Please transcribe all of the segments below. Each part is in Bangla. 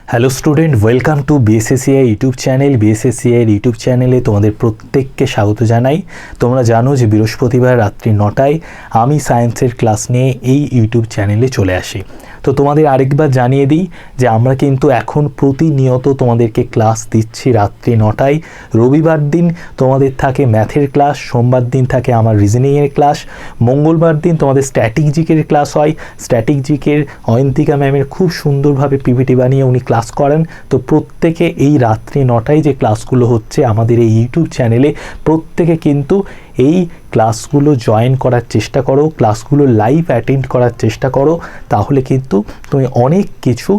Hello student, welcome to BSSCI YouTube channel. BSSCI YouTube চ্যানেলে তোমাদের প্রত্যেককে স্বাগত জানাই। তোমরা জানো যে বৃহস্পতিবার রাত্রি 9টায় আমি সায়েন্সের ক্লাস নিয়ে এই ইউটিউব চ্যানেলে চলে আসি। তো তোমাদের আরেকবার জানিয়ে দিই যে আমরা কিন্তু এখন প্রতিনিয়ত তোমাদেরকে ক্লাস দিচ্ছি রাত্রি 9টায়। রবিবার দিন তোমাদের থাকে ম্যাথের ক্লাস, সোমবার দিন থাকে আমার রিজনিংয়ের ক্লাস, মঙ্গলবার দিন তোমাদের স্ট্যাটিক জিকের ক্লাস হয়। স্ট্যাটিক জিকের অয়ন্তিকা ম্যামের খুব সুন্দরভাবে পিপিটি বানিয়ে উনি ক্লাস করেন। তো প্রত্যেকে এই রাত্রি 9টায় যে ক্লাসগুলো হচ্ছে আমাদের এই ইউটিউব চ্যানেলে, প্রত্যেকে কিন্তু এই ক্লাসগুলো জয়েন করার চেষ্টা করো, ক্লাসগুলো লাইভ অ্যাটেন্ড করার চেষ্টা করো। তাহলে কিন্তু তুমি অনেক কিছু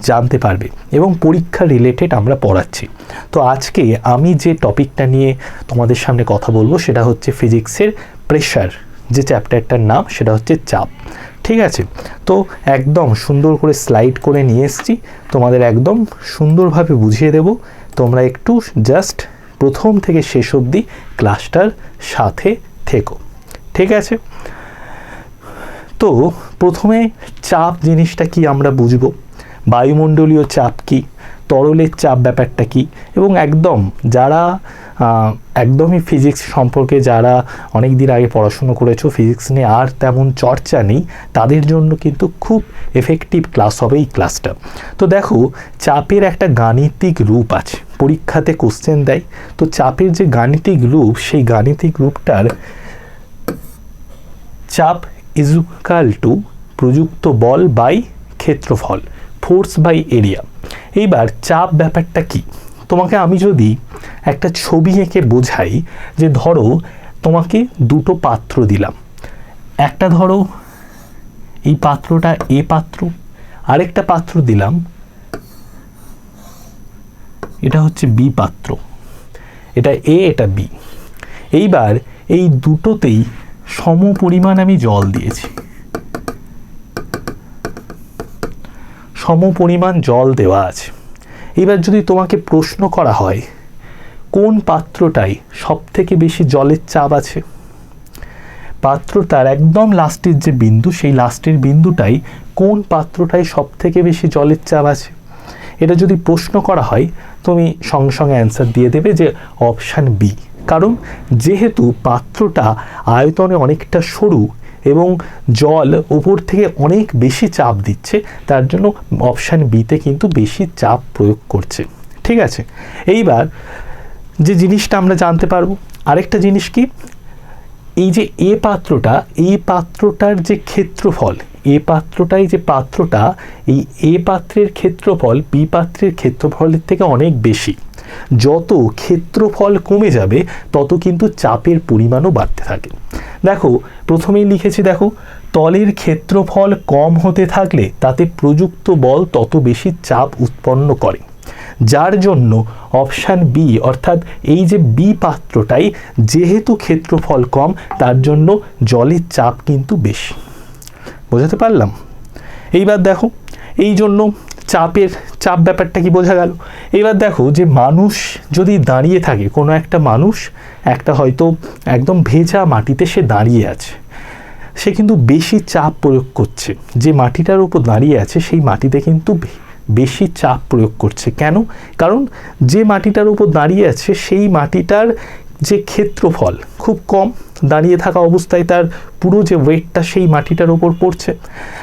জানতে পারবে এবং পরীক্ষা রিলেটেড আমরা পড়াচ্ছি। তো আজকে আমি যে টপিকটা নিয়ে তোমাদের সামনে কথা বলবো সেটা হচ্ছে ফিজিক্সের প্রেশার, যে চ্যাপ্টারটার নাম সেটা হচ্ছে চাপ। ঠিক আছে, তো একদম সুন্দর করে স্লাইড করে নিয়ে এসেছি, তোমাদের একদম সুন্দরভাবে বুঝিয়ে দেব। তোমরা একটু জাস্ট প্রথম থেকে শেষ অবধি ক্লাসটার সাথে থেকো। ঠিক আছে, তো প্রথমে চাপ জিনিসটা কি আমরা বুঝব, বায়ুমণ্ডলীয় চাপ কি, তরলের চাপ ব্যাপারটা কি, এবং একদম যারা একদমই ফিজিক্স সম্পর্কে যারা অনেক দিন আগে পড়াশুনো করেছো, ফিজিক্স নিয়ে আর তেমন চর্চা নেই, তাদের জন্য কিন্তু খুব এফেক্টিভ ক্লাস হবে এই ক্লাসটা। তো দেখো, চাপের একটা গাণিতিক রূপ আছে, পরীক্ষাতে কোশ্চেন দেয়। তো চাপের যে গাণিতিক রূপ, সেই গাণিতিক রূপটার চাপ ইজ ইকুয়াল টু প্রযুক্ত বল বাই ক্ষেত্রফল, ফোর্স বাই এরিয়া। এইবার চাপ ব্যাপারটা কি, তোমাকে আমি যদি একটা ছবি এঁকে বোঝাই, যে ধরো তোমাকে দুটো পাত্র দিলাম, একটা ধরো এই পাত্রটা এ পাত্র, আরেকটা পাত্র দিলাম এটা হচ্ছে বি পাত্র, এটা এ এটা বি। এইবার এই দুটোতেই সম পরিমাণ আমি জল দিয়েছি, সম পরিমাণ জল দেওয়া আছে। এবার যদি তোমাকে প্রশ্ন করা হয় কোন পাত্রটাই সব থেকে বেশি জলের চাপ আছে, পাত্রটার একদম লাস্টের যে বিন্দু, সেই লাস্টের বিন্দুটাই কোন পাত্রটাই সব থেকে বেশি জলের চাপ আছে, এটা যদি প্রশ্ন করা হয় তুমি সঙ্গে সঙ্গে অ্যান্সার দিয়ে দেবে যে অপশান বি। কারণ যেহেতু পাত্রটা আয়তনে অনেকটা সরু এবং জল উপর থেকে অনেক বেশি চাপ দিচ্ছে, তার জন্য অপশান বিতে কিন্তু বেশি চাপ প্রয়োগ করছে। ঠিক আছে, এইবার যে জিনিসটা আমরা জানতে পারবো আরেকটা জিনিস কি, এই যে এ পাত্রটা, এই পাত্রটার যে ক্ষেত্রফল, এ পাত্রটাই যে পাত্রটা, এই এ পাত্রের ক্ষেত্রফল বি পাত্রের ক্ষেত্রফলের থেকে অনেক বেশি। যত ক্ষেত্রফল কমে যাবে তত কিন্তু চাপের পরিমাণও বাড়তে থাকে। দেখো প্রথমেই লিখেছি, দেখো তলের ক্ষেত্রফল কম হতে থাকলে তাতে প্রযুক্ত বল তত বেশি চাপ উৎপন্ন করে, যার জন্য অপশান বি অর্থাৎ এই যে বি পাত্রটাই যেহেতু ক্ষেত্রফল কম, তার জন্য জলের চাপ কিন্তু বেশি। বোঝাতে পারলাম? এইবার দেখো, এই জন্য চাপ ব্যাপারটা কি বোঝা গেল। এবার দেখো যে মানুষ যদি দাঁড়িয়ে থাকে, কোনো একটা মানুষ একটা হয়তো একদম ভেজা মাটিতে সে দাঁড়িয়ে আছে, সে কিন্তু বেশি চাপ প্রয়োগ করছে। যে মাটিটার উপর দাঁড়িয়ে আছে সেই মাটিতে কিন্তু বেশি চাপ প্রয়োগ করছে। কেন? কারণ যে মাটিটার উপর দাঁড়িয়ে আছে সেই মাটিটার যে ক্ষেত্রফল খুব কম, দাঁড়িয়ে থাকা অবস্থায় তার পুরো যে ওয়েটটা সেই মাটিটার উপর পড়ছে।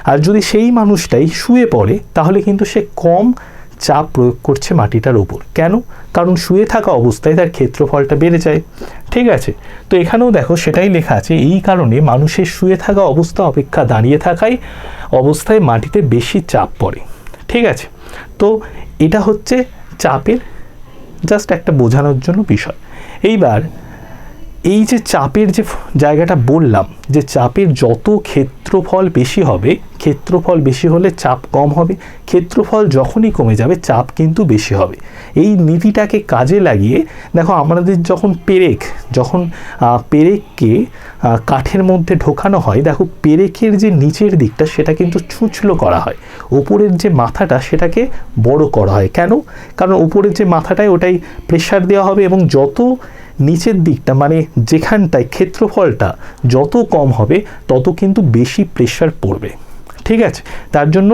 আর যদি সেই মানুষটাই শুয়ে পড়ে তাহলে কিন্তু সে কম চাপ প্রয়োগ করছে মাটিটার উপর। কেন? কারণ শুয়ে থাকা অবস্থায় তার ক্ষেত্রফলটা বেড়ে যায়। ঠিক আছে, তো এখানেও দেখো সেটাই লেখা আছে, এই কারণে মানুষের শুয়ে থাকা অবস্থা অপেক্ষা দাঁড়িয়ে থাকায় অবস্থায় মাটিতে বেশি চাপ পড়ে। ঠিক আছে, তো এটা হচ্ছে চাপের জাস্ট একটা বোঝানোর জন্য বিষয়। এইবার এই যে চাপের যে জায়গাটা বললাম, যে চাপের যত ক্ষেত্রফল বেশি হবে, ক্ষেত্রফল বেশি হলে চাপ কম হবে, ক্ষেত্রফল যখনই কমে যাবে চাপ কিন্তু বেশি হবে। এই নীতিটাকে কাজে লাগিয়ে দেখো, আমাদের যখন পেরেককে কাঠের মধ্যে ঢোকানো হয়, দেখো পেরেকের যে নিচের দিকটা সেটা কিন্তু ছুঁচলো করা হয়, ওপরের যে মাথাটা সেটাকে বড় করা হয়। কেন? কারণ উপরের যে মাথাটায় ওটাই প্রেশার দেওয়া হবে এবং যত নিচের দিকটা মানে যেখানটায় ক্ষেত্রফলটা যত কম হবে তত কিন্তু বেশি প্রেশার পড়বে। ঠিক আছে, তার জন্য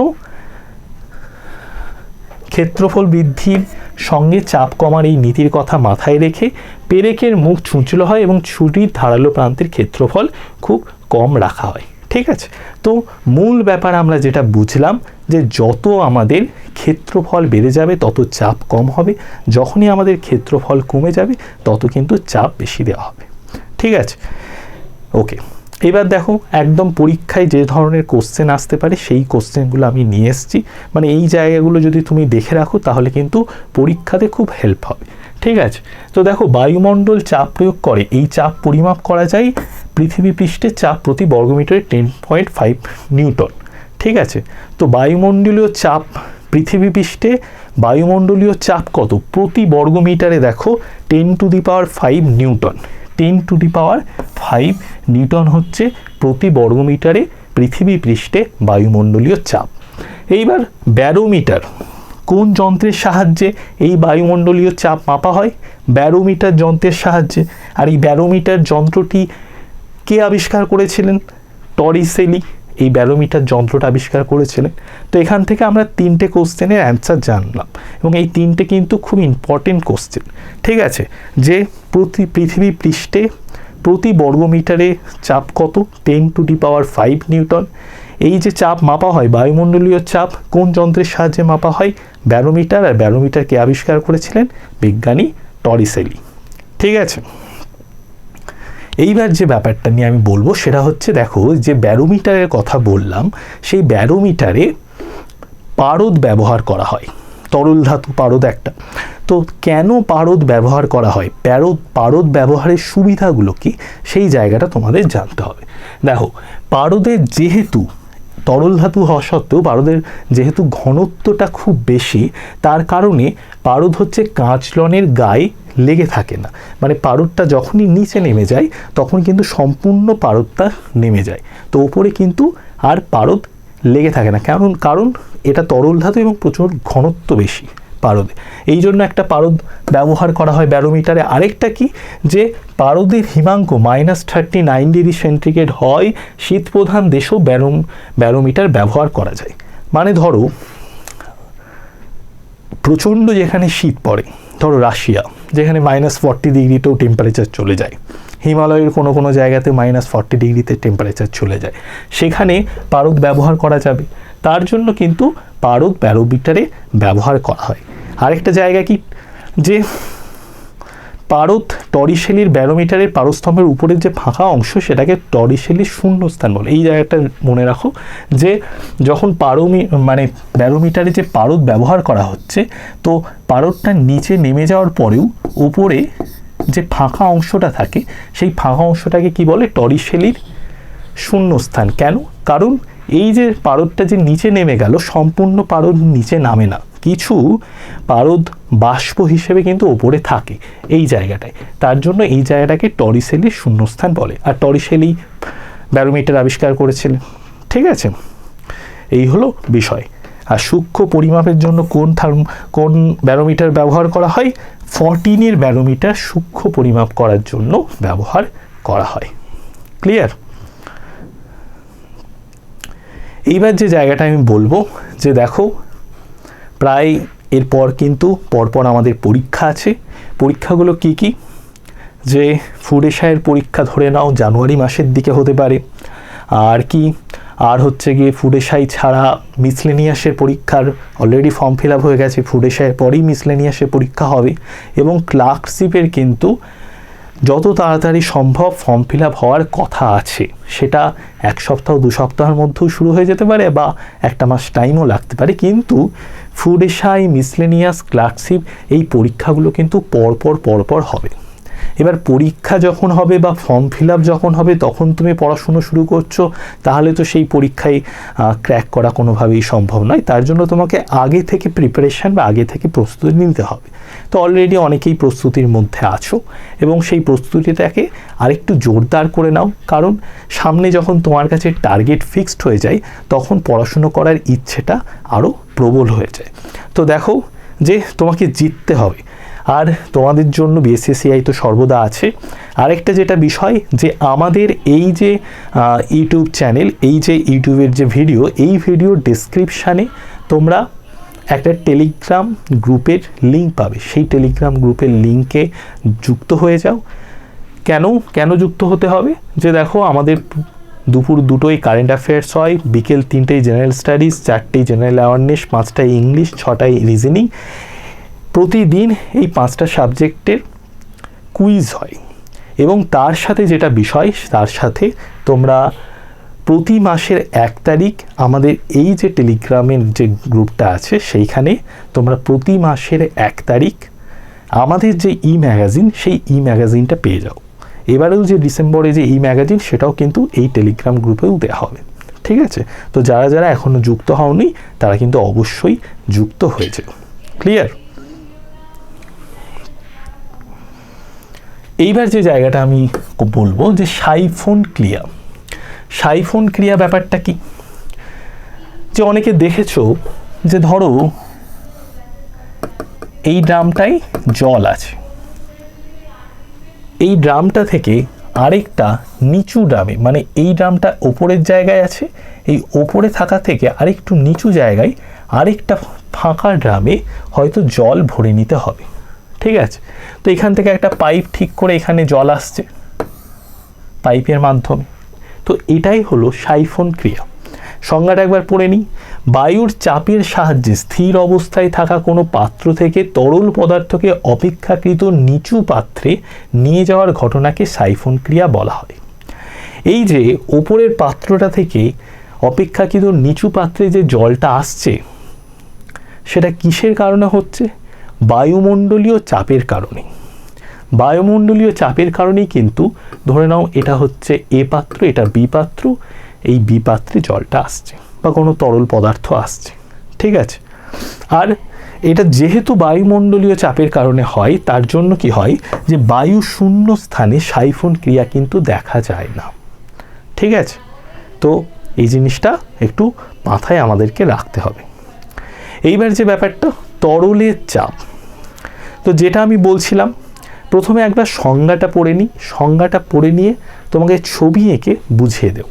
ক্ষেত্রফল বৃদ্ধির সঙ্গে চাপ কমার এই নীতির কথা মাথায় রেখে পেরেকের মুখ ছুঁচলো হয় এবং ছুরির ধারালো প্রান্তের ক্ষেত্রফল খুব কম রাখা হয়। ঠিক আছে, তো মূল ব্যাপার আমরা যেটা বুঝলাম যে যত আমাদের ক্ষেত্রফল বেড়ে যাবে তত চাপ কম হবে, যখনই আমাদের ক্ষেত্রফল কমে যাবে তত কিন্তু চাপ বেশি দেওয়া হবে। ঠিক আছে, ওকে। এবার দেখো একদম পরীক্ষায় যে ধরনের কোশ্চেন আসতে পারে সেই কোশ্চেনগুলো আমি নিয়ে এসেছি, মানে এই জায়গাগুলো যদি তুমি দেখে রাখো তাহলে কিন্তু পরীক্ষাতে খুব হেল্প হবে। ঠিক আছে, তো দেখো বায়ুমণ্ডল চাপ প্রয়োগ করে, এই চাপ পরিমাপ করা যায় পৃথিবী পৃষ্ঠের চাপ প্রতি বর্গমিটারে 10.5 নিউটন। ঠিক আছে, তো বায়ুমণ্ডলীয় চাপ পৃথিবী পৃষ্ঠে বায়ুমণ্ডলীয় চাপ কত প্রতি বর্গমিটারে? দেখো 10⁵ নিউটন। 10⁵ নিউটন হচ্ছে প্রতি বর্গমিটারে পৃথিবী পৃষ্ঠে বায়ুমণ্ডলীয় চাপ। এইবার ব্যারোমিটার, কোন যন্ত্রের সাহায্যে এই বায়ুমণ্ডলীয় চাপ মাপা হয়? ব্যারোমিটার যন্ত্রের সাহায্যে। আর এই ব্যারোমিটার যন্ত্রটি কে আবিষ্কার করেছিলেন? টরিসেলি এই ব্যারোমিটার যন্ত্রটা আবিষ্কার করেছিলেন। তো এখান থেকে আমরা 3টে কোশ্চেনের অ্যান্সার জানলাম এবং এই 3টে কিন্তু খুব ইম্পর্টেন্ট কোশ্চেন। ঠিক আছে, যে পৃথিবী পৃষ্ঠে প্রতি বর্গমিটারে চাপ কত? 10⁵ নিউটন। এই যে চাপ মাপা হয় বায়ুমণ্ডলীয় চাপ কোন যন্ত্রের সাহায্যে মাপা হয়? ব্যারোমিটার। আর ব্যারোমিটারকে আবিষ্কার করেছিলেন বিজ্ঞানী টরিসেলি। ঠিক আছে, এইবার যে ব্যাপারটা নিয়ে আমি বলবো সেটা হচ্ছে, দেখো যে ব্যারোমিটারের কথা বললাম সেই ব্যারোমিটারে পারদ ব্যবহার করা হয়, তরল ধাতু পারদ একটা। তো কেন পারদ ব্যবহার করা হয়, পারদ ব্যবহারের সুবিধাগুলো কি, সেই জায়গাটা তোমাদের জানতে হবে। দেখো পারদের যেহেতু তরল ধাতু হওয়া সত্ত্বেও পারদের যেহেতু ঘনত্বটা খুব বেশি, তার কারণে পারদ হচ্ছে কাঁচলনের গায়ে লেগে থাকে না, মানে পারদটা যখনই নিচে নেমে যায় তখন কিন্তু সম্পূর্ণ পারদটা নেমে যায়, তো ওপরে কিন্তু আর পারদ লেগে থাকে না। কারণ এটা তরল ধাতু এবং প্রচুর ঘনত্ব বেশি পারদে, এই জন্য একটা পারদ ব্যবহার করা হয় ব্যারোমিটারে। আরেকটা কি, যে পারদের হিমাঙ্ক -39°C হয়, শীত প্রধান দেশেও ব্যারোমিটার ব্যবহার করা যায়। মানে ধরো প্রচণ্ড যেখানে শীত পড়ে, ধরো রাশিয়া যেখানে -40°তেও টেম্পারেচার চলে যায়, হিমালয়ের কোনো জায়গাতে -40°তে টেম্পারেচার চলে যায়, সেখানে পারদ ব্যবহার করা যাবে। তার জন্য কিন্তু পারদ ব্যারোমিটারে ব্যবহার করা হয়। আরেকটা জায়গা কি, যে পারদ টরিসেলির ব্যারোমিটারের পারস্তম্ভের উপরের যে ফাঁকা অংশ সেটাকে টরিসেলির শূন্যস্থান বলে। এই জায়গাটা মনে রাখো যে যখন ব্যারোমিটারে যে পারদ ব্যবহার করা হচ্ছে, তো পারদটা নিচে নেমে যাওয়ার পরেও উপরে যে ফাঁকা অংশটা থাকে সেই ফাঁকা অংশটাকে কি বলে? টরিসেলির শূন্যস্থান। কেন? কারণ এই যে পারদটা যে নিচে নেমে গেল, সম্পূর্ণ পারদ নিচে নামে না, কিছু পারদ বাষ্প হিসেবে কিন্তু ওপরে থাকে এই জায়গাটায়, তার জন্য এই জায়গাটাকে টরিসেলির শূন্যস্থান বলে। আর টরিসেলি ব্যারোমিটার আবিষ্কার করেছিলেন। ঠিক আছে, এই হলো বিষয়। আর সূক্ষ্ম পরিমাপের জন্য কোন ব্যারোমিটার ব্যবহার করা হয়? 14 ব্যারোমিটার সূক্ষ্ম পরিমাপ করার জন্য ব্যবহার করা হয়। ক্লিয়ার? এইবার যে জায়গাটা আমি বলবো, যে দেখো প্রায় এরপর কিন্তু পরপর আমাদের পরীক্ষা আছে। পরীক্ষাগুলো কি কি, যে ফুড এশায়ের পরীক্ষা ধরে নাও জানুয়ারি মাসের দিকে হতে পারে। আর কি, আর হচ্ছে গিয়ে ফুড এশাই ছাড়া মিসলেনিয়াসের পরীক্ষার অলরেডি ফর্ম ফিল আপ হয়ে গেছে, ফুড এশায়ের পরেই মিসলেনিয়াসের পরীক্ষা হবে। এবং ক্লার্কশিপের কিন্তু যত তাড়াতাড়ি সম্ভব ফর্ম ফিল আপ হওয়ার কথা আছে, সেটা 1 সপ্তাহ 2 সপ্তাহের মধ্যেও শুরু হয়ে যেতে পারে বা 1 মাস টাইমও লাগতে পারে। কিন্তু ফুড এশাই, মিসলেনিয়াস, ক্লার্কশিপ এই পরীক্ষাগুলো কিন্তু পরপর হবে। এবার পরীক্ষা যখন হবে বা ফর্ম ফিল আপ যখন হবে তখন তুমি পড়াশুনো শুরু করছো, তাহলে তো সেই পরীক্ষায় ক্র্যাক করা কোনোভাবেই সম্ভব নয়। তার জন্য তোমাকে আগে থেকে প্রিপারেশান বা আগে থেকে প্রস্তুতি নিতে হবে। তো অলরেডি অনেকেই প্রস্তুতির মধ্যে আছো এবং সেই প্রস্তুতিটাকে আরেকটু জোরদার করে নাও, কারণ সামনে যখন তোমার কাছে টার্গেট ফিক্সড হয়ে যায় তখন পড়াশুনো করার ইচ্ছেটা আরও প্রবল হয়ে যায়। তো দেখো যে তোমাকে জিততে হবে, আর তোমাদের জন্য বিএসসিসিআই তো সর্বদা আছে। আরেকটা যেটা বিষয়, যে আমাদের এই যে ইউটিউব চ্যানেল, এই যে ইউটিউবের যে ভিডিও, এই ভিডিও ডেসক্রিপশানে তোমরা একটা টেলিগ্রাম গ্রুপের লিঙ্ক পাবে, সেই টেলিগ্রাম গ্রুপের লিঙ্কে যুক্ত হয়ে যাও। কেন যুক্ত হতে হবে? যে দেখো আমাদের দুপুর 2টোয় কারেন্ট অ্যাফেয়ার্স হয়, বিকেল 3টেই জেনারেল স্টাডিজ, 4টেই জেনারেল অ্যাওয়ারনেস, 5টায় ইংলিশ, 6টায় রিজনিং। প্রতিদিন এই 5টা সাবজেক্টের কুইজ হয় এবং তার সাথে যেটা বিষয়, তার সাথে তোমরা প্রতি মাসের 1 তারিখ আমাদের এই যে টেলিগ্রামের যে গ্রুপটা আছে সেইখানে তোমরা প্রতি মাসের 1 তারিখ আমাদের যে ম্যাগাজিন, সেই ম্যাগাজিনটা পেয়ে যাও। এবারেও যে ডিসেম্বরে যে ম্যাগাজিন, সেটাও কিন্তু এই টেলিগ্রাম গ্রুপেও দেওয়া হবে। ঠিক আছে? তো যারা এখনও যুক্ত হওনি তারা কিন্তু অবশ্যই যুক্ত হয়ে যাও। ক্লিয়ার? এইবার যে জায়গাটা আমি বলবো যে সাইফোন ক্রিয়া ব্যাপারটা কি? যে অনেকে দেখেছো যে ধরো এই ড্রামটায় জল আছে, এই ড্রামটা থেকে আরেকটা নিচু ড্রামে, মানে এই ড্রামটা ওপরের জায়গায় আছে, এই ওপরে থাকা থেকে আরেকটু নিচু জায়গায় আরেকটা ফাঁকা ড্রামে হয়তো জল ভরে নিতে হবে। ঠিক আছে? তো এখান থেকে একটা পাইপ ঠিক করে এখানে জল আসছে পাইপের মাধ্যমে। তো এটাই হলো সাইফোন ক্রিয়া। সংজ্ঞাটা একবার পড়ে নিই। বায়ুর চাপের সাহায্যে স্থির অবস্থায় থাকা কোনো পাত্র থেকে তরল পদার্থকে অপেক্ষাকৃত নিচু পাত্রে নিয়ে যাওয়ার ঘটনাকে সাইফোন ক্রিয়া বলা হয়। এই যে ওপরের পাত্রটা থেকে অপেক্ষাকৃত নিচু পাত্রে যে জলটা আসছে, সেটা কিসের কারণে হচ্ছে? বায়ুমণ্ডলীয় চাপের কারণে। বায়ুমণ্ডলীয় চাপের কারণেই কিন্তু ধরে নাও এটা হচ্ছে এ পাত্র, এটা বি পাত্র, এই বি পাত্রে জলটা আসছে বা কোনো তরল পদার্থ আসছে। ঠিক আছে? আর এটা যেহেতু বায়ুমণ্ডলীয় চাপের কারণে হয়, তার জন্য কি হয় যে বায়ু শূন্য স্থানে সাইফোন ক্রিয়া কিন্তু দেখা যায় না। ঠিক আছে? তো এই জিনিসটা একটু মাথায় আমাদেরকে রাখতে হবে। এইবার যে ব্যাপারটা তরলের চাপ, তো যেটা আমি বলছিলাম, প্রথমে একবার সংজ্ঞাটা পড়ে নিই। সংজ্ঞাটা পড়ে নিয়ে তোমাকে ছবি এঁকে বুঝিয়ে দেব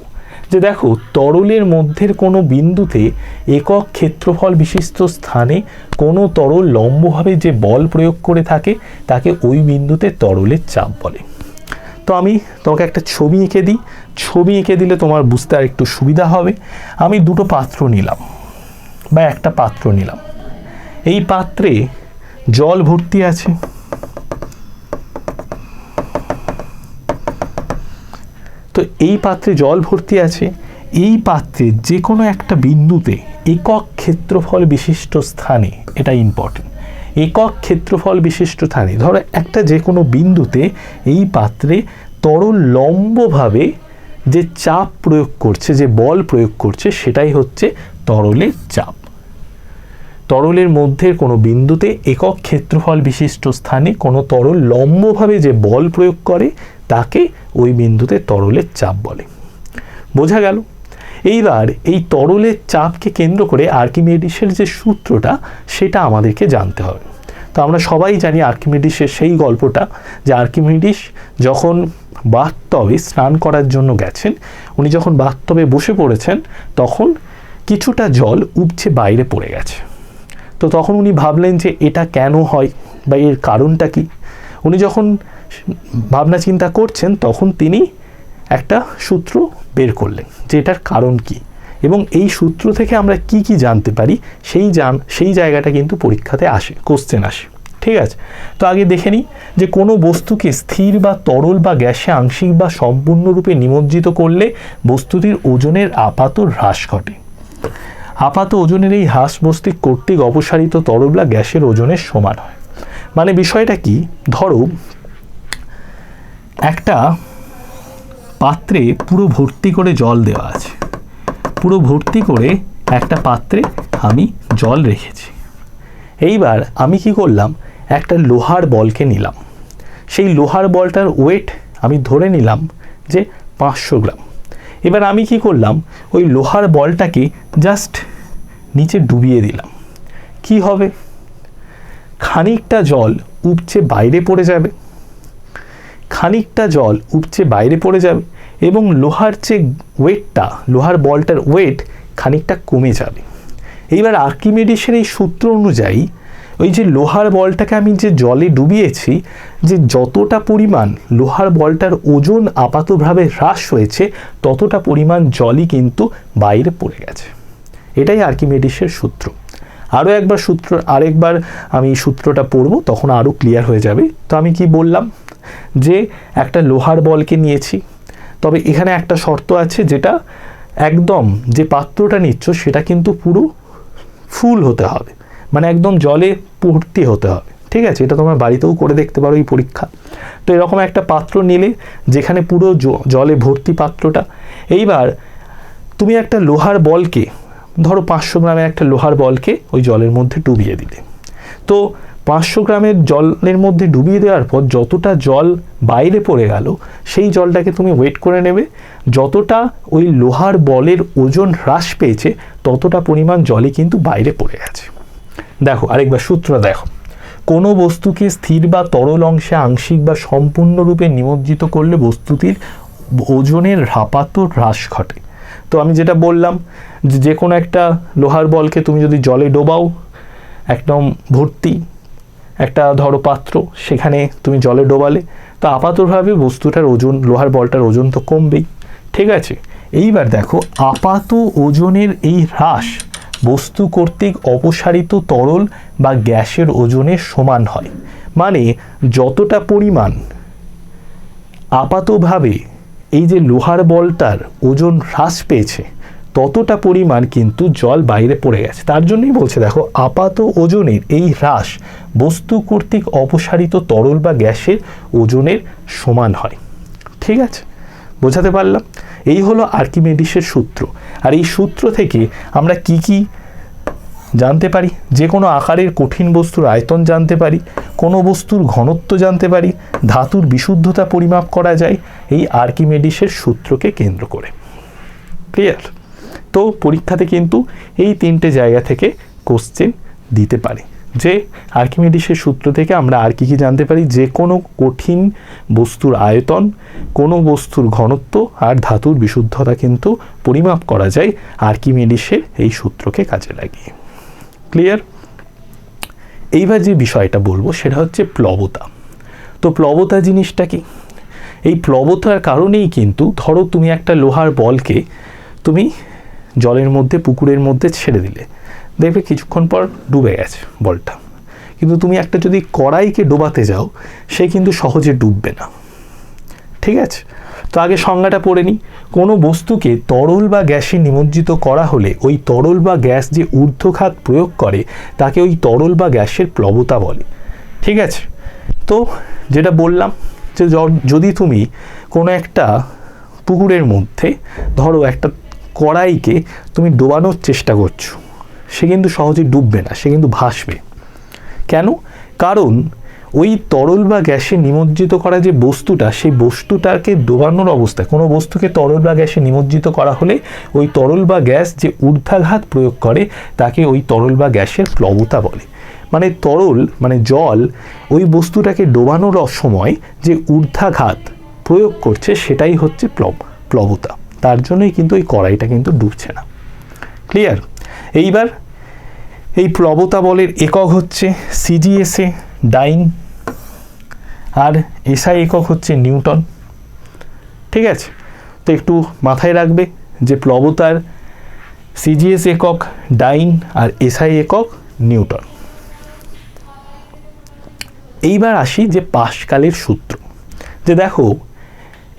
যে দেখো তরলের মধ্যের কোনো বিন্দুতে একক ক্ষেত্রফল বিশিষ্ট স্থানে কোনো তরল লম্বভাবে যে বল প্রয়োগ করে থাকে তাকে ওই বিন্দুতে তরলের চাপ বলে। তো আমি তোমাকে একটা ছবি এঁকে দিই। ছবি এঁকে দিলে তোমার বুঝতে আর একটু সুবিধা হবে। আমি 2টো পাত্র নিলাম বা একটা পাত্র নিলাম। এই পাত্রে জল ভর্তি আছে। তো এই পাত্রে জল ভর্তি আছে। এই পাত্রে যে কোনো একটা বিন্দুতে একক ক্ষেত্রফল বিশিষ্ট স্থানে, এটা ইম্পর্টেন্ট, একক ক্ষেত্রফল বিশিষ্ট স্থানে ধরো একটা যে কোনো বিন্দুতে এই পাত্রে তরল লম্বভাবে যে চাপ প্রয়োগ করছে, যে বল প্রয়োগ করছে, সেটাই হচ্ছে তরলের চাপ। তরলের মধ্যে কোনো বিন্দুতে একক ক্ষেত্রফল বিশিষ্ট স্থানে কোনো তরল লম্বভাবে যে বল প্রয়োগ করে তাকে ওই বিন্দুতে তরলের চাপ বলে। বোঝা গেল? এইবার এই তরলের চাপকে কেন্দ্র করে আর্কিমিডিসের যে সূত্রটা, সেটা আমাদেরকে জানতে হবে। তো আমরা সবাই জানি আর্কিমিডিসের সেই গল্পটা, যে আর্কিমিডিস যখন বাথটবে স্নান করার জন্য গেছেন, উনি যখন বাথটবে বসে পড়েছেন তখন কিছুটা জল উপচে বাইরে পড়ে গেছে। তো তখন উনি ভাবলেন যে এটা কেন হয় বা এর কারণটা কি। উনি যখন ভাবনা চিন্তা করছেন তখন তিনি একটা সূত্র বের করলেন যে এটার কারণ কি, এবং এই সূত্র থেকে আমরা কি কি জানতে পারি সেই জায়গাটা কিন্তু পরীক্ষাতে আসে, কোশ্চেন আসে। ঠিক আছে? তো আগে দেখে নিই যে কোনো বস্তুকে স্থির বা তরল বা গ্যাসে আংশিক বা সম্পূর্ণরূপে নিমজ্জিত করলে বস্তুটির ওজনের আপাত হ্রাস ঘটে। আপাত ওজনের এই হ্রাস বস্তু কর্তৃক অপসারিত তরল বা গ্যাসের ওজনের সমান হয়। মানে বিষয়টা কি, ধরো একটা পাত্রে পুরো ভর্তি করে জল দেওয়া আছে, পুরো ভর্তি করে একটা পাত্রে আমি জল রেখেছি। এইবার আমি কি করলাম, একটা লোহার বলকে নিলাম। সেই লোহার বলটার ওয়েট আমি ধরে নিলাম যে 500 গ্রাম। এবার আমি কি করলাম, ওই লোহার বলটাকে জাস্ট নিচে ডুবিয়ে দিলাম। কি হবে, খানিকটা জল উপচে বাইরে পড়ে যাবে, খানিকটা জল উপচে বাইরে পড়ে যাবে এবং লোহার যে ওয়েটটা, লোহার বলটার ওয়েট খানিকটা কমে যাবে। এইবার আর্কিমিডিসের এই সূত্র অনুযায়ী ওই যে লোহার বলটাকে আমি যে জলে ডুবিয়েছি, যে যতটা পরিমাণ লোহার বলটার ওজন আপাতভাবে হ্রাস হয়েছে ততটা পরিমাণ জলই কিন্তু বাইরে পড়ে গেছে। এটাই আর্কিমিডিসের সূত্র। আরেকবার আমি সূত্রটা পড়ব, তখন আরও ক্লিয়ার হয়ে যাবে। তো আমি কি বললাম, যে একটা লোহার বলকে নিয়েছি, তবে এখানে একটা শর্ত আছে, যেটা একদম যে পাত্রটা নিচ্ছ সেটা কিন্তু পুরো ফুল হতে হবে, মানে একদম জলে ভর্তি হতে হবে। ঠিক আছে, এটা তোমরা বাড়িতেও করে দেখতে পারো এই পরীক্ষা। তো এরকম একটা পাত্র নিলে যেখানে পুরো জলে ভর্তি পাত্রটা, এইবার তুমি একটা লোহার বলকে, ধরো 500 গ্রামের একটা লোহার বলকে ওই জলের মধ্যে ডুবিয়ে দিলে। তো 500 গ্রামের জলের মধ্যে ডুবিয়ে দেওয়ার পর যতটা জল বাইরে পড়ে গেল, সেই জলটাকে তুমি ওয়েট করে নেবে। যতটা ওই লোহার বলের ওজন হ্রাস পেয়েছে ততটা পরিমাণ জলই কিন্তু বাইরে পড়ে গেছে। দেখো আরেকবার সূত্র দেখো, কোনো বস্তুকে স্থির বা তরল অংশে আংশিক বা সম্পূর্ণরূপে নিমজ্জিত করলে বস্তুটির ওজনের হ্রাস ঘটে। তো আমি যেটা বললাম, যে কোনো একটা লোহার বলকে তুমি যদি জলে ডোবাও, একদম ভর্তি একটা ধরো পাত্র, সেখানে তুমি জলে ডোবালে, তো আপাতভাবে বস্তুটার ওজন, লোহার বলটার ওজন তো কমবেই। ঠিক আছে, এইবার দেখো আপাত ওজনের এই হ্রাস বস্তু কর্তৃক অপসারিত তরল বা গ্যাসের ওজনের সমান হয়। মানে যতটা পরিমাণ আপাতভাবে এই যে লোহার বলটার ওজন হ্রাস পেয়েছে ততটা পরিমাণ কিন্তু জল বাইরে পড়ে গেছে। তার জন্যই বলছে দেখো, আপাত ওজনের এই হ্রাস বস্তু কর্তৃক অপসারিত তরল বা গ্যাসের ওজনের সমান হয়। ঠিক আছে, বোঝাতে পারলাম? এই হলো আর্কিমিডিসের সূত্র। আর এই সূত্র থেকে আমরা কি কি জানতে পারি? যে কোনো আকারের কঠিন বস্তুর আয়তন জানতে পারি, কোনো বস্তুর ঘনত্ব জানতে পারি, ধাতুর বিশুদ্ধতা পরিমাপ করা যায় এই আর্কিমিডিসের সূত্রকে কেন্দ্র করে। ক্লিয়ার? তো পরীক্ষাতে কিন্তু এই 3টে জায়গা থেকে কোশ্চেন দিতে পারে, যে আর্কিমিডিসের সূত্র থেকে আমরা আর কি জানতে পারি? যে কোনো কঠিন বস্তুর আয়তন, কোনো বস্তুর ঘনত্ব আর ধাতুর বিশুদ্ধতা কিন্তু পরিমাপ করা যায় আর্কিমিডিসের এই সূত্রকে কাজে লাগিয়ে। ক্লিয়ার? এইবার যে বিষয়টা বলবো সেটা হচ্ছে প্লবতা। তো প্লবতা জিনিসটা কি? এই প্লবতার কারণেই কিন্তু ধরো তুমি একটা লোহার বলকে তুমি জলের মধ্যে, পুকুরের মধ্যে ছেড়ে দিলে, দেখবে কিছুক্ষণ পর ডুবে গেছে বলটা। কিন্তু তুমি একটা যদি কড়াইকে ডোবাতে যাও, সে কিন্তু সহজে ডুববে না। ঠিক আছে, তো আগে সংজ্ঞাটা পড়ে নিই। কোনো বস্তুকে তরল বা গ্যাসে নিমজ্জিত করা হলে ওই তরল বা গ্যাস যে ঊর্ধ্বঘাত প্রয়োগ করে তাকে ওই তরল বা গ্যাসের প্লবতা বলে। ঠিক আছে, তো যেটা বললাম, যে যদি তুমি কোনো একটা পুকুরের মধ্যে ধরো একটা কড়াইকে তুমি ডোবানোর চেষ্টা করছো, সে কিন্তু সহজে ডুববে না, সে কিন্তু ভাসবে। কেন? কারণ ওই তরল বা গ্যাসে নিমজ্জিত করা যে বস্তুটা, সেই বস্তুটাকে ডোবানোর অবস্থায়, কোনো বস্তুকে তরল বা গ্যাসে নিমজ্জিত করা হলে ওই তরল বা গ্যাস যে ঊর্ধ্বাঘাত প্রয়োগ করে তাকে ওই তরল বা গ্যাসের প্লবতা বলে। মানে তরল, মানে জল ওই বস্তুটাকে ডোবানোর সময় যে ঊর্ধ্বাঘাত প্রয়োগ করছে সেটাই হচ্ছে প্লবতা। তার জন্যই কিন্তু ওই কড়াইটা কিন্তু ডুবছে না। ক্লিয়ার? এইবার এই প্লবতা বলের একক হচ্ছে সিজিএসএ ডাইন, আর এসআই একক হচ্ছে নিউটন। ঠিক আছে, তো একটু মাথায় রাখবে যে প্লবতার সিজিএস একক ডাইন আর এসআই একক নিউটন। এইবার আসি যে পাস্কালের সূত্র। যে দেখো,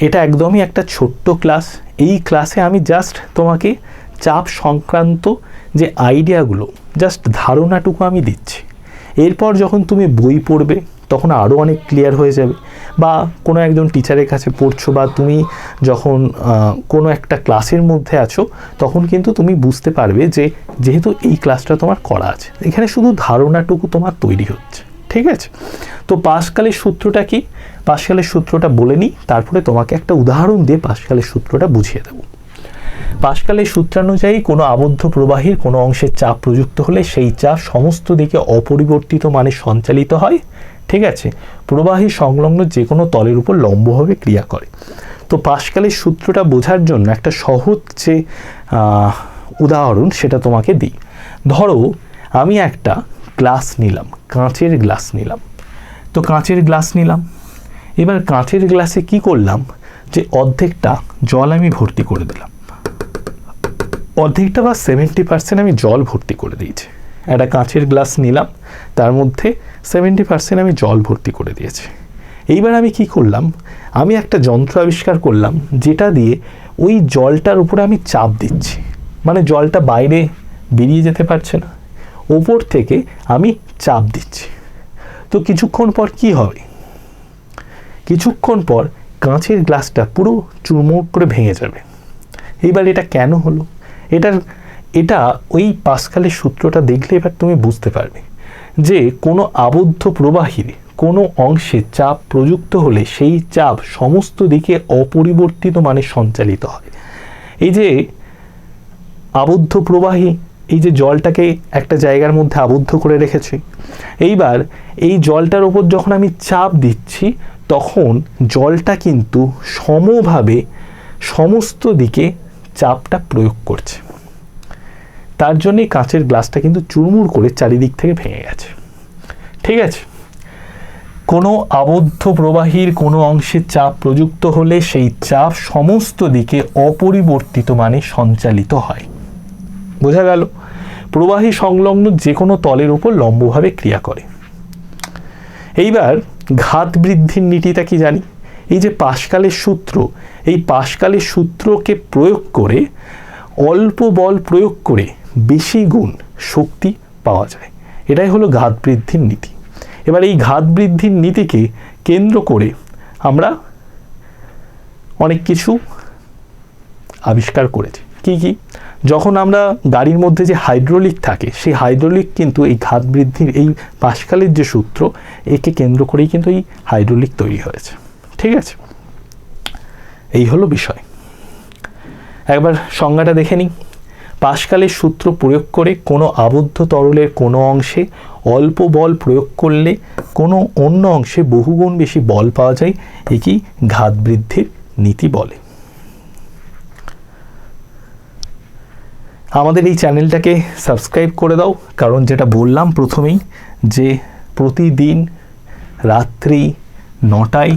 এটা একদমই একটা ছোট্ট ক্লাস। এই ক্লাসে আমি জাস্ট তোমাকে চাপ সংক্রান্ত যে আইডিয়াগুলো, জাস্ট ধারণাটুকু আমি দিচ্ছি। এরপর যখন তুমি বই পড়বে তখন আরও অনেক ক্লিয়ার হয়ে যাবে, বা কোনো একজন টিচারের কাছে পড়ছো, বা তুমি যখন কোনো একটা ক্লাসের মধ্যে আছো তখন কিন্তু তুমি বুঝতে পারবে যে যেহেতু এই ক্লাসটা তোমার করা আছে, এখানে শুধু ধারণাটুকু তোমার তৈরি হচ্ছে। ঠিক আছে, তো পাস্কালের সূত্রটা কি? পাস্কালের সূত্রটা বলে নিই, তারপরে তোমাকে একটা উদাহরণ দিয়ে পাস্কালের সূত্রটা বুঝিয়ে দেব। পাস্কালের সূত্রানুযায়ী কোনো আবদ্ধ প্রবাহীর কোনো অংশের চাপ প্রযুক্ত হলে সেই চাপ সমস্ত দিকে অপরিবর্তিত মানে সঞ্চালিত হয়। ঠিক আছে, প্রবাহী সংলগ্ন যে কোনো তলের উপর লম্বভাবে ক্রিয়া করে। তো পাস্কালের সূত্রটা বোঝার জন্য একটা সহজ যে উদাহরণ সেটা তোমাকে দিই। ধরো আমি একটা গ্লাস নিলাম, কাঁচের গ্লাস নিলাম। তো কাঁচের গ্লাস নিলাম, এবার কাঁচের গ্লাসে কি করলাম, যে অর্ধেকটা জল আমি ভর্তি করে দিলাম, অর্ধেকটা বা 70% আমি জল ভর্তি করে দিয়েছি। একটা কাঁচের গ্লাস নিলাম, তার মধ্যে 70% আমি জল ভর্তি করে দিয়েছি। এইবার আমি কি করলাম, আমি একটা যন্ত্র আবিষ্কার করলাম যেটা দিয়ে ওই জলটার উপরে আমি চাপ দিচ্ছি, মানে জলটা বাইরে বেরিয়ে যেতে পারছে না, ওপর থেকে আমি চাপ দিচ্ছি। তো কিছুক্ষণ পর কি হবে, কিছুক্ষণ পর কাঁচের গ্লাসটা পুরো চুরমুর করে ভেঙে যাবে। এইবার এটা কেন হলো, এটা ওই পাস্কালের সূত্রটা দেখলে এবার তুমি বুঝতে পারবে যে কোনো আবদ্ধ প্রবাহীর কোনো অংশে চাপ প্রযুক্ত হলে সেই চাপ সমস্ত দিকে অপরিবর্তিত মানে সঞ্চালিত হয়। এই যে আবদ্ধ প্রবাহী, এই যে জলটাকে একটা জায়গার মধ্যে আবদ্ধ করে রেখেছে, এইবার এই জলটার ওপর যখন আমি চাপ দিচ্ছি তখন জলটা কিন্তু সমভাবে সমস্ত দিকে চাপটা প্রয়োগ করছে। তার জন্যই কাঁচের গ্লাসটা কিন্তু চুরমুর করে চারিদিক থেকে ভেঙে গেছে। ঠিক আছে, কোনো আবদ্ধ প্রবাহীর কোনো অংশে চাপ প্রযুক্ত হলে সেই চাপ সমস্ত দিকে অপরিবর্তিত মানে সঞ্চালিত হয়। বোঝা গেল? প্রবাহী সংলগ্ন যে কোনো তলের উপর লম্বভাবে ক্রিয়া করে। এইবার ঘাত বৃদ্ধির নীতিটা কি জানি, এই যে পাস্কালের সূত্র, এই পাস্কালের সূত্রকে প্রয়োগ করে অল্প বল প্রয়োগ করে বেশি গুণ শক্তি পাওয়া যায়। এটাই হলো ঘাত বৃদ্ধির নীতি। এবার এই ঘাত বৃদ্ধির নীতিকে কেন্দ্র করে আমরা অনেক কিছু আবিষ্কার করেছি। কি কি? যখন আমরা গাড়ির মধ্যে যে হাইড্রোলিক থাকে, সেই হাইড্রোলিক কিন্তু এই ঘাত বৃদ্ধির এই পাস্কালের যে সূত্র, একে কেন্দ্র করেই কিন্তু এই হাইড্রোলিক তৈরি হয়েছে। ঠিক আছে, এই হলো বিষয়। একবার সংজ্ঞাটা দেখে নিই। পাস্কালের সূত্র প্রয়োগ করে কোনো আবদ্ধ তরলের কোনো অংশে অল্প বল প্রয়োগ করলে কোনো অন্য অংশে বহুগুণ বেশি বল পাওয়া যায়, একেই ঘাত বৃদ্ধির নীতি বলে। আমাদের এই চ্যানেলটাকে সাবস্ক্রাইব করে দাও, কারণ যেটা বললাম প্রথমেই যে প্রতিদিন রাত্রি 9টায়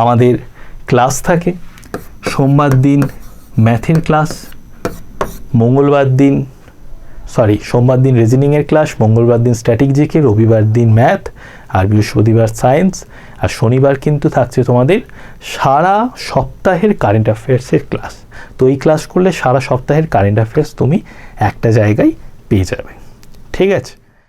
আমাদের ক্লাস থাকে। সোমবার দিন ম্যাথের ক্লাস, সোমবার দিন রিজনিংয়ের ক্লাস, মঙ্গলবার দিন স্ট্যাটিক জিকে, রবিবার দিন ম্যাথ, আর বৃহস্পতিবার সায়েন্স, আর শনিবার কিন্তু থাকছে তোমাদের সারা সপ্তাহের কারেন্ট অ্যাফেয়ার্সের ক্লাস। তো এই ক্লাস করলে সারা সপ্তাহের কারেন্ট অ্যাফেয়ার্স তুমি একটা জায়গায় পেয়ে যাবে। ঠিক আছে।